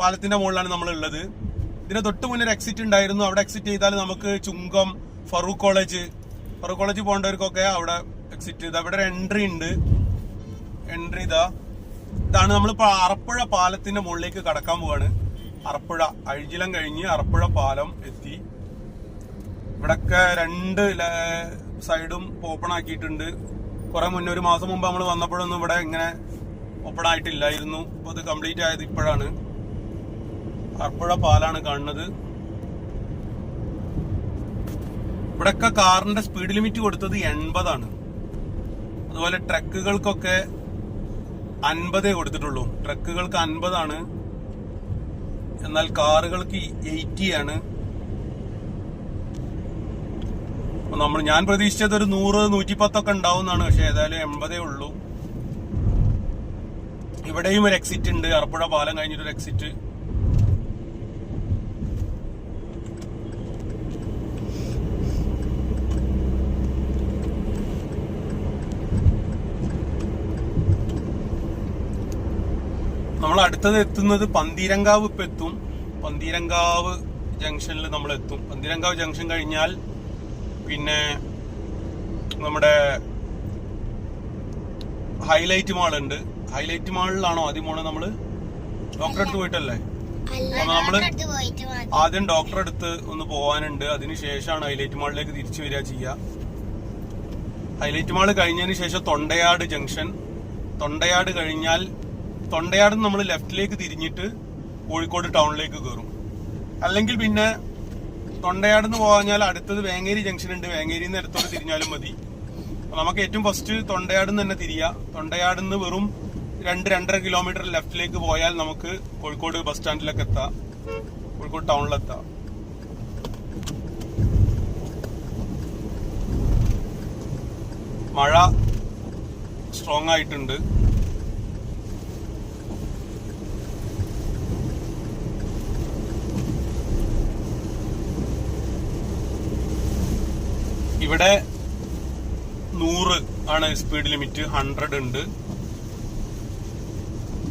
പാലത്തിന്റെ മുകളിലാണ് നമ്മൾ ഉള്ളത്. ഇതിന് തൊട്ട് മുന്നേ ഒരു എക്സിറ്റ് ഉണ്ടായിരുന്നു. അവിടെ എക്സിറ്റ് ചെയ്താൽ നമുക്ക് ചുങ്കം, ഫറൂഖ് കോളേജ് പോകേണ്ടവർക്കൊക്കെ അവിടെ എക്സിറ്റ് ചെയ്ത് അവിടെ ഒരു എൻട്രി ഉണ്ട്. എൻട്രി ഇതാണ്. നമ്മളിപ്പോ അറപ്പുഴ പാലത്തിന്റെ മുകളിലേക്ക് കടക്കാൻ പോവാണ്. അറപ്പുഴ അഴിജിലം കഴിഞ്ഞ് അറപ്പുഴ പാലം എത്തി. ഇവിടൊക്കെ 2 സൈഡും ഓപ്പൺ ആക്കിയിട്ടുണ്ട്. കുറെ മുന്നേ, ഒരു മാസം മുമ്പ് നമ്മൾ വന്നപ്പോഴൊന്നും ഇവിടെ ഇങ്ങനെ ഓപ്പൺ ആയിട്ടില്ലായിരുന്നു. അപ്പൊ അത് കംപ്ലീറ്റ് ആയത് ഇപ്പോഴാണ്. അറപ്പുഴ പാലാണ് കാണുന്നത്. ഇവിടൊക്കെ കാറിന്റെ സ്പീഡ് ലിമിറ്റ് കൊടുത്തത് 80 ആണ്. അതുപോലെ ട്രക്കുകൾക്കൊക്കെ 50 കൊടുത്തിട്ടുള്ളൂ. ട്രക്കുകൾക്ക് 50 ആണ്, എന്നാൽ കാറുകൾക്ക് 80 ആണ്. ഞാൻ പ്രതീക്ഷിച്ചത് ഒരു 100-110 ഒക്കെ ഉണ്ടാവുന്നതാണ്. പക്ഷെ ഏതായാലും 80 ഉള്ളൂ. ഇവിടെയും ഒരു എക്സിറ്റ് ഉണ്ട്. അറപ്പുഴ പാലം കഴിഞ്ഞിട്ടൊരു എക്സിറ്റ്. നമ്മൾ അടുത്തത് എത്തുന്നത് പന്തീരങ്കാവ്. ഇപ്പൊ എത്തും. പന്തീരങ്കാവ് ജംഗ്ഷനിൽ നമ്മൾ എത്തും. പന്തീരങ്കാവ് ജംഗ്ഷൻ കഴിഞ്ഞാൽ പിന്നെ നമ്മുടെ ഹൈലൈറ്റ് മാൾ ഉണ്ട്. ഹൈലൈറ്റ് മാളിലാണോ ആദ്യം പോണത്? നമ്മള് ഡോക്ടറെ അടുത്ത് പോയിട്ടല്ലേ? നമ്മള് ആദ്യം ഡോക്ടറെ അടുത്ത് ഒന്ന് പോവാനുണ്ട്. അതിനുശേഷമാണ് ഹൈലൈറ്റ് മാളിലേക്ക് തിരിച്ചു വരിക ചെയ്യുക. ഹൈലൈറ്റ് മാൾ കഴിഞ്ഞതിന് ശേഷം തൊണ്ടയാട് ജംഗ്ഷൻ. തൊണ്ടയാട് കഴിഞ്ഞാൽ തൊണ്ടയാട് നമ്മൾ ലെഫ്റ്റിലേക്ക് തിരിഞ്ഞിട്ട് കോഴിക്കോട് ടൗണിലേക്ക് കയറും. അല്ലെങ്കിൽ പിന്നെ തൊണ്ടയാടെന്ന് പോകാഞ്ഞാൽ അടുത്തത് വേങ്ങേരി ജംഗ്ഷൻ ഉണ്ട്. വേങ്ങേരിയിൽ നിന്ന് ഇടത്തോട്ട് തിരിഞ്ഞാലും മതി. നമുക്ക് ഏറ്റവും ഫസ്റ്റ് തൊണ്ടയാടുന്ന് തന്നെ തിരിയാം. തൊണ്ടയാടുന്ന് വെറും 2-2.5 കിലോമീറ്റർ ലെഫ്റ്റിലേക്ക് പോയാൽ നമുക്ക് കോഴിക്കോട് ബസ് സ്റ്റാൻഡിലേക്ക് എത്താം, കോഴിക്കോട് ടൗണിലെത്താം. മഴ സ്ട്രോങ് ആയിട്ടുണ്ട്. ഇവിടെ 100 ആണ് സ്പീഡ് ലിമിറ്റ്. 100 ഉണ്ട്.